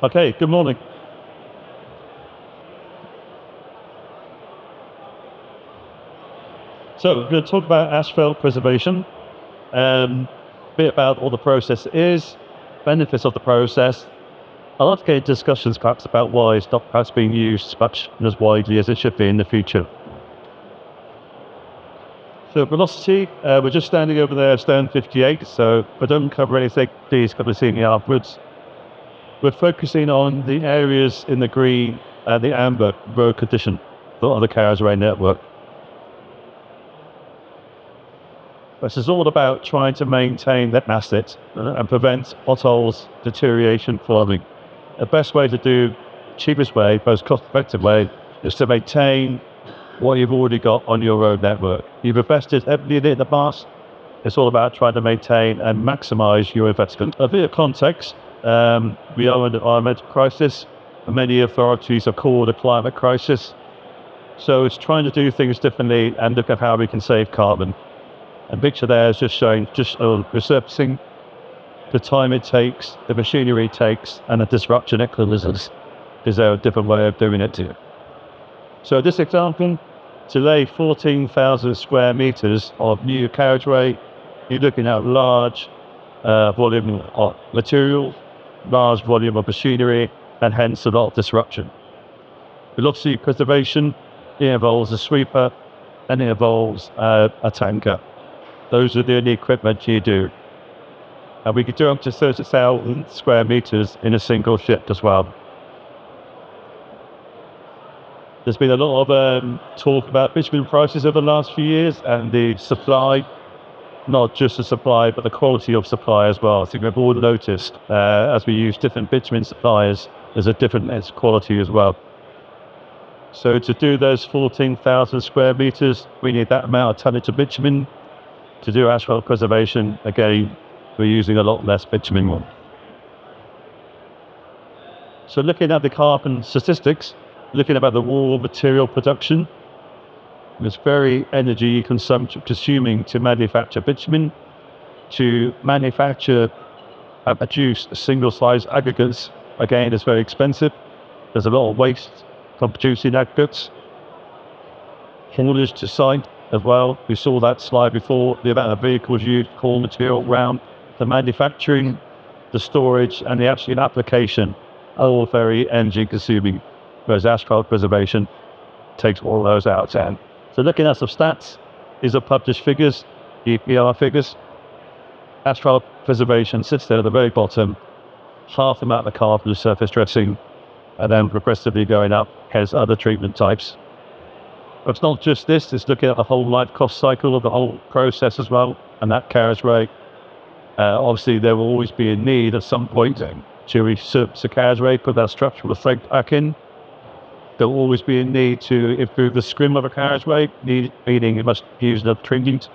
Okay, good morning. So we're going to talk about asphalt preservation, a bit about what the process is, benefits of the process. I'd like to get into discussions perhaps about why it's not perhaps being used as much and as widely as it should be in the future. So velocity, we're just standing over there, stone 58, so I don't cover anything, please come and see me afterwards. We're focusing on the areas in the green and the amber road condition on the carriageway network. This is all about trying to maintain that asset and prevent potholes, deterioration, flooding. The best way to do, cheapest way, most cost-effective way, is to maintain what you've already got on your road network. You've invested heavily in it in the past. It's all about trying to maintain and maximise your investment. A bit of context, we are in an environmental crisis. Many authorities have called a climate crisis. So it's trying to do things differently and look at how we can save carbon. A picture there is just showing resurfacing, the time it takes, the machinery it takes, and the disruption it causes. Is there a different way of doing it too? So this example, to lay 14,000 square meters of new carriageway, you're looking at large volume of material, large volume of machinery, and hence a lot of disruption. Velocity preservation, it involves a sweeper, and it involves a tanker. Those are the only equipment you do. And we could do up to 30,000 square meters in a single shift as well. There's been a lot of talk about bitumen prices over the last few years and the supply, not just the supply, but the quality of supply as well. I think we've all noticed as we use different bitumen suppliers, there's a different quality as well. So to do those 14,000 square meters, we need that amount of tonnage of bitumen. To do asphalt preservation, again, we're using a lot less bitumen. So looking at the carbon statistics, looking about the raw material production, it's very energy consuming to manufacture bitumen, to manufacture and produce single size aggregates. Again, it's very expensive. There's a lot of waste from producing aggregates. Haulage to site as well. We saw that slide before, the amount of vehicles used, haul material around, the manufacturing, the storage, and the actual application are all very energy consuming, whereas asphalt preservation takes all those out. So looking at some stats, these are published figures, EPR figures. Asphalt preservation sits there at the very bottom, half the amount of carbon surface dressing, and then progressively going up as other treatment types. But it's not just this, it's looking at the whole life cost cycle of the whole process as well, and that carriageway. Obviously, there will always be a need at some point to resurface the carriageway, put that structural effect back in. There will always be a need to improve the scrim of a carriageway, meaning it must use another treatment.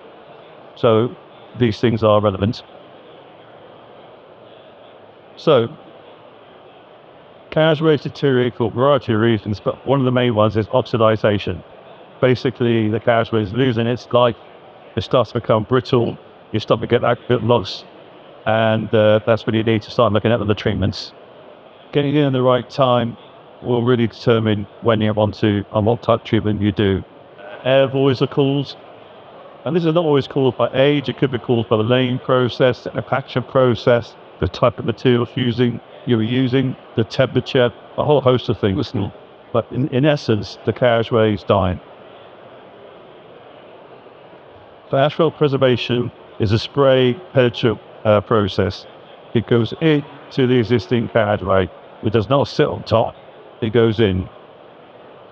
So these things are relevant. So carriageways deteriorate for a variety of reasons, but one of the main ones is oxidization. Basically, the carriageway is losing its life, it starts to become brittle, you start to get aggregate loss, and that's when you need to start looking at the treatments. Getting in at the right time will really determine when you want to and what type of treatment you do. Air voids are caused, and this is not always caused by age, it could be caused by the laying process, the compaction process, the type of materials you're using, the temperature, a whole host of things. But in essence, the carriageway is dying. So asphalt preservation is a spray penetrant process. It goes into the existing carriageway. It does not sit on top. It goes in.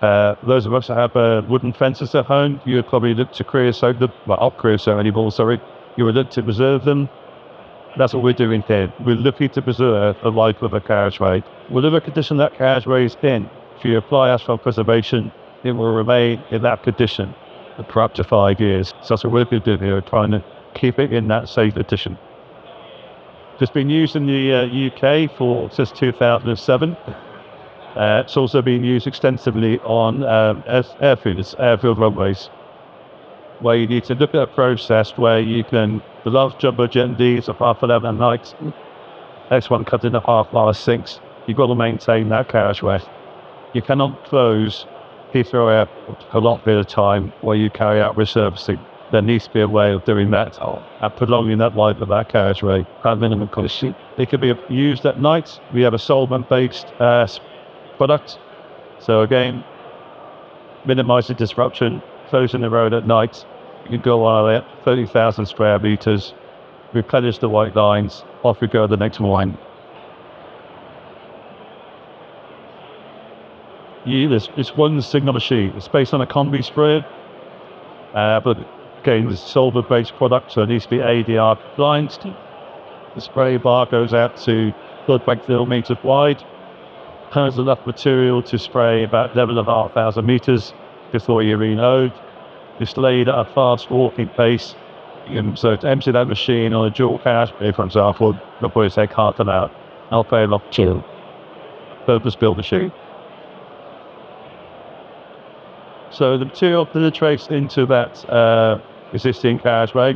Those of us that have wooden fences at home, you would probably look to creosote them, well, not creosote anymore, sorry. You would look to preserve them. That's what we're doing here. We're looking to preserve the life of a carriageway. Whatever condition that carriageway is in, if you apply asphalt preservation, it will remain in that condition for up to 5 years. So that's what we're doing here, trying to keep it in that safe condition. It's been used in the UK since 2007. It's also been used extensively on airfield runways, where you need to look at a process where you can, the large jumbo jet Ds of half 11 at night, next one comes in at half past 6, you've got to maintain that carriageway. You cannot close Heathrow Airport a lot bit of time while you carry out resurfacing. There needs to be a way of doing that and prolonging that life of that carriageway at minimum cost. It can be used at night. We have a solvent-based product. So again, minimising disruption, closing the road at night. You can go on there, 30,000 square metres, replenish the white lines, off we go the next morning. It's one single machine. It's based on a combi sprayer, but again, it's a solvent-based product, so it needs to be ADR compliant. The spray bar goes out to 4.0 metres wide, has enough material to spray about 11,500 metres before you reload. It's laid at a fast walking pace, so to empty that machine on a dual carriageway, for example, it'll probably take half an hour. I'll pay a lot to purpose-built machine. So the material penetrates into that existing carriageway,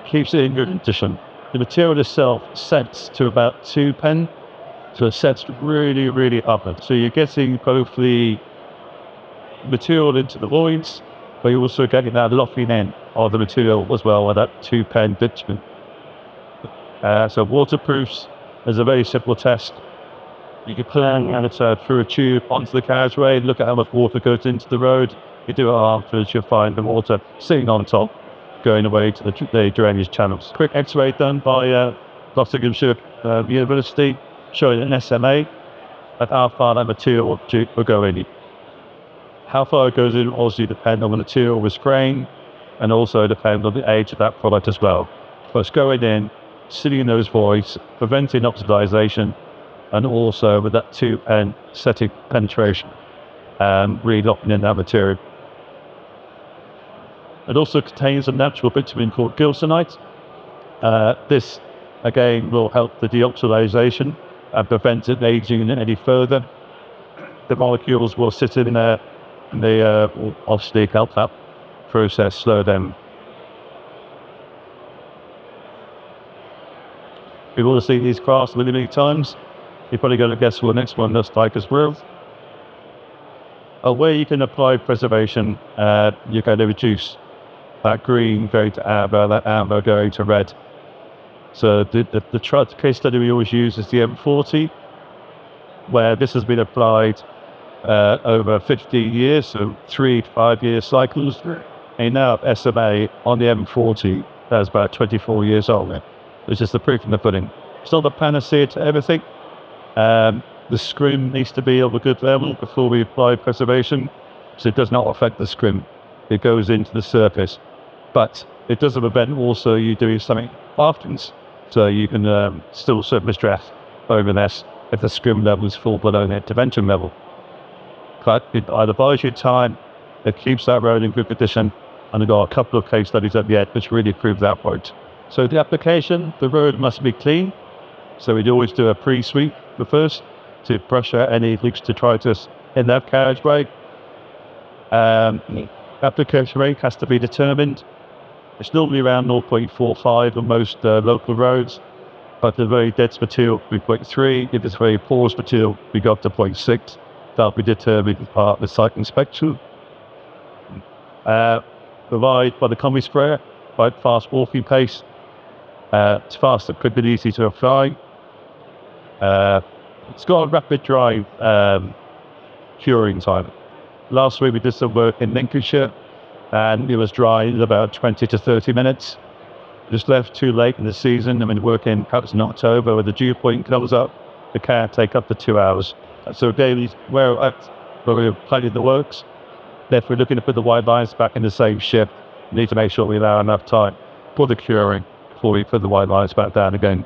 keeps it in good condition. The material itself sets to about 2 pen, so it sets really, really upward. So you're getting both the material into the voids, but you're also getting that locking in of the material as well with that 2 pen bitumen. So waterproofs is a very simple test. You can put it through a tube onto the carriageway, look at how much water goes into the road. You do it afterwards, you'll find the water sitting on top, going away to the drainage channels. Quick x-ray done by Nottinghamshire University, showing an SMA at how far that material will go in. How far it goes in will also depend on the material was spraying, and also depend on the age of that product as well. But it's going in, sitting in those voids, preventing oxidization, and also with that 2 pen setting penetration, really locking in that material. It also contains a natural bitumen called gilsonite. This again will help the deoxidization and prevent it aging any further. The molecules will sit in there, and they will obviously help that process slow down. We've all seen these graphs many, many times. You're probably going to guess what the next one looks like as well. Where you can apply preservation, you're going to reduce that green going to amber, that amber going to red. So the case study we always use is the M40, where this has been applied over 15 years, so 3 to 5 year cycles. And now SMA on the M40 that's about 24 years old. It's just the proof in the pudding. It's not the panacea to everything. The scrim needs to be of a good level before we apply preservation, so it does not affect the scrim. It goes into the surface, but it doesn't prevent also you doing something afterwards, so you can still surface dress over this if the scrim levels fall below the intervention level. But it either buys you time, it keeps that road in good condition, and I've got a couple of case studies at the end which really prove that point. So the application, the road must be clean, so we'd always do a pre-sweep first to brush out any leaks detritus in that carriageway. Application rate has to be determined. It's normally around 0.45 on most local roads, but the very dense material will be 0.3. If it's very porous material, we go up to 0.6. That'll be determined as part of the site inspection. Provide by the combi sprayer, quite fast walking pace. It's fast and quick and easy to apply. It's got a rapid dry curing time. Last week we did some work in Lincolnshire, and it was dry in about 20 to 30 minutes. Just left too late in the season. I mean, working perhaps in October when the dew point comes up, it can take up to 2 hours. So daily, where we're planning the works, if we're looking to put the white lines back in the same shift, we need to make sure we allow enough time for the curing before we put the white lines back down again.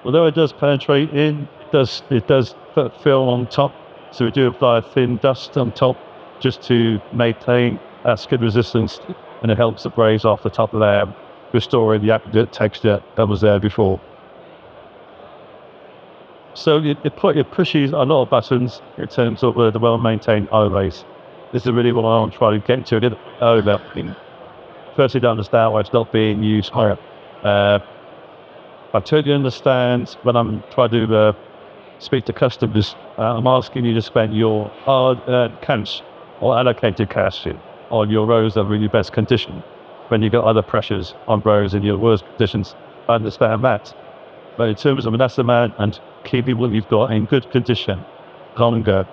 Although it does penetrate in, it does put film on top, so we do apply a thin dust on top just to maintain skid resistance, and it helps the braze off the top of there, restoring the accurate texture that was there before. So it pushes a lot of buttons in terms of the well-maintained overlays. This is really what I'm trying to get to. Firstly, to understand why it's not being used higher. I totally understand when I'm trying to speak to customers. I'm asking you to spend your hard-earned cash or allocated cash on your roads that are in your best condition. When you've got other pressures on roads in your worst conditions, I understand that. But in terms of an estimate and keeping what you've got in good condition longer,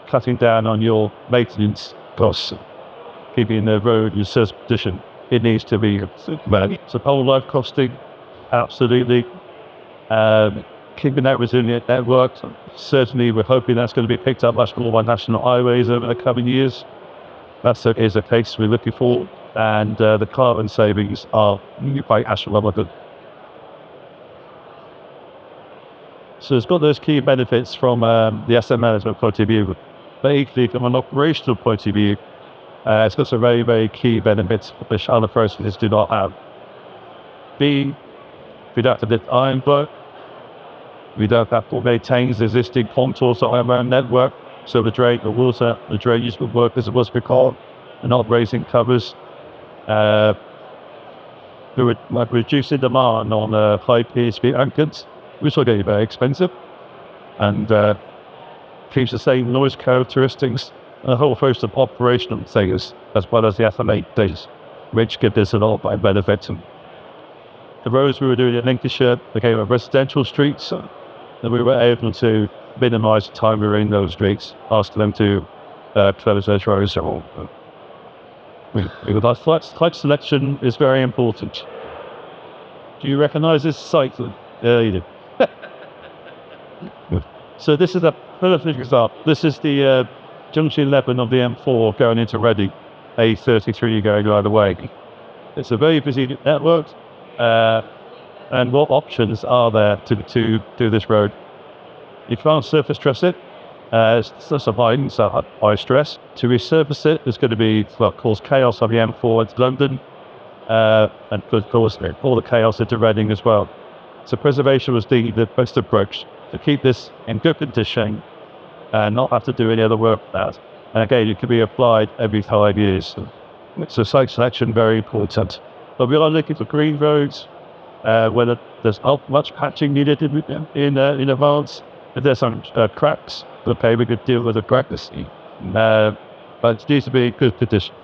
cutting down on your maintenance costs, keeping the road in service condition, it needs to be managed. So whole life costing, absolutely. Keeping that resilient network, certainly we're hoping that's going to be picked up much more by national highways over the coming years. That is a case we're looking for, and the carbon savings are quite astronomical. So it's got those key benefits from the asset management point of view, but equally from an operational point of view, it's got some very, very key benefits which other processes do not have. B, we don't have to lift ironwork. We don't have to maintain the existing contours of our network, so the water, the drainage will work as it was before, and not raising covers. We're reducing demand on high PHP anchors, which will get very expensive, and keeps the same noise characteristics and a whole host of operational things, as well as the FMA things, which give this a lot of benefits. The roads we were doing in Lincolnshire became residential streets, and we were able to minimise the time we were in those streets, asking them to close those roads. Site selection is very important. Do you recognise this site? You do. So this is a perfect example. This is the junction 11 of the M4 going into Reading, A33 going the other way. It's a very busy network, and what options are there to do this road? You can't surface dress it. It's high stress. To resurface it, there's going to be cause chaos on the M4 into London, and could cause all the chaos into Reading as well. So preservation was the best approach to keep this in good condition and not have to do any other work with that. And again, it can be applied every 5 years. So site selection, very important. But we are looking for green roads, where there's not much patching needed in advance. If there's some cracks, okay, we could deal with the cracks. But it needs to be in good condition.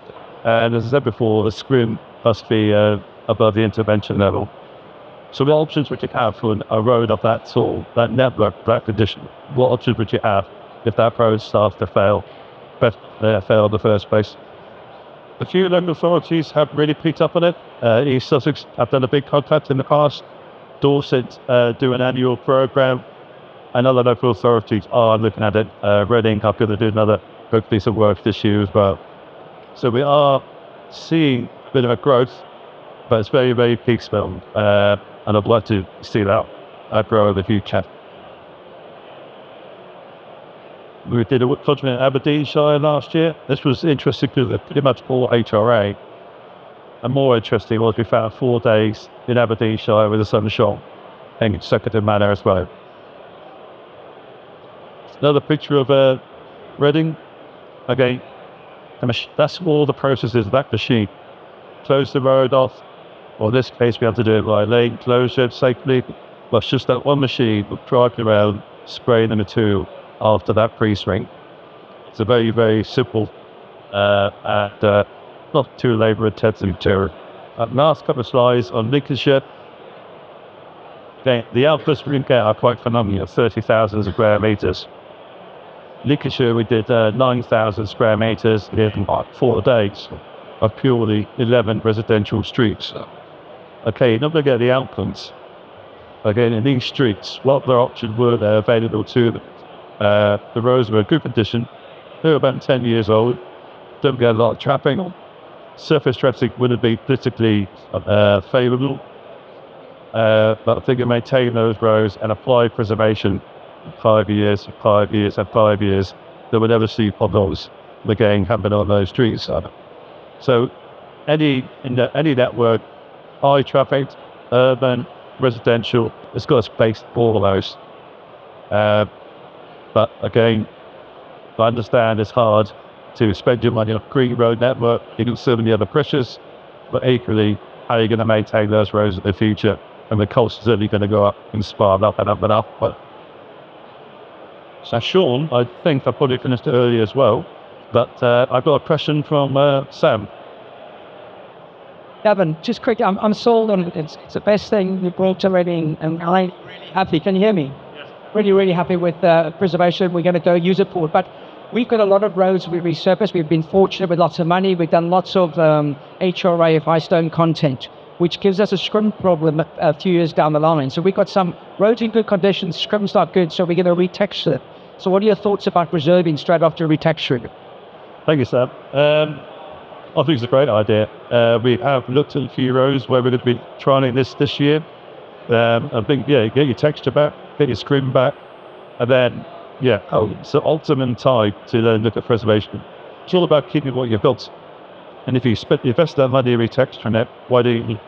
And as I said before, the scrim must be above the intervention level. So what options would you have for a road of that sort, that network, that condition? What options would you have if that road starts to fail in the first place? A few local authorities have really picked up on it. East Sussex have done a big contract in the past. Dorset do an annual programme, and other local authorities are looking at it. Reading are going to do another big piece of work this year as well. So we are seeing a bit of a growth, but it's very, very piecemeal, and I'd like to see that grow in the future. We did a project in Aberdeenshire last year. This was interesting because pretty much all HRA. And more interesting was we found 4 days in Aberdeenshire with the sun shone in consecutive manner as well. Another picture of Reading. Again, that's all the processes of that machine. Close the road off, or in this case we have to do it by lane closure safely. But it's just that one machine driving around, spraying the material after that pre-swing. It's a very, very simple and not too labour intensive material. Last couple of slides on Lincolnshire. Okay, the outputs we can get are quite phenomenal, 30,000 square metres. Lincolnshire we did 9,000 square metres in 4 days of purely 11 residential streets. Okay, you're not going to get the outcomes. Again, in these streets, what other options were there available to them? The roads were in good condition. They were about 10 years old. Don't get a lot of traffic. Surface traffic wouldn't be politically favourable. But I think you maintain those roads and apply preservation 5 years, 5 years, and 5 years, they would never see potholes again happen on those streets. So any network, high traffic, urban, residential, it's got a space for all of those. But again, I understand it's hard to spend your money on a green road network. You can serve the other pressures, but equally, how are you going to maintain those roads in the future? and the cost is only going to go up and spiral up and up and up. But so Sean, I think I probably finished it early as well, but I've got a question from Sam. Gavin, just quick, I'm sold on it. It's the best thing you brought already, and I'm really happy. Can you hear me? Yes. Really happy with preservation. We're going to go use it for. But we've got a lot of roads we resurfaced. We've been fortunate with lots of money. We've done lots of HRA of high stone content, which gives us a scrim problem a few years down the line. So we've got some roads in good condition, scrims not good, so we're going to retexture it. So what are your thoughts about preserving straight after retexturing? Thank you, Sam. I think it's a great idea. We have looked at a few rows where we're going to be trialing this year. I think, get your texture back, get your scrim back, and then, so optimum time to then look at preservation. It's all about keeping what you've got. And if you invest that money retexturing it, why do you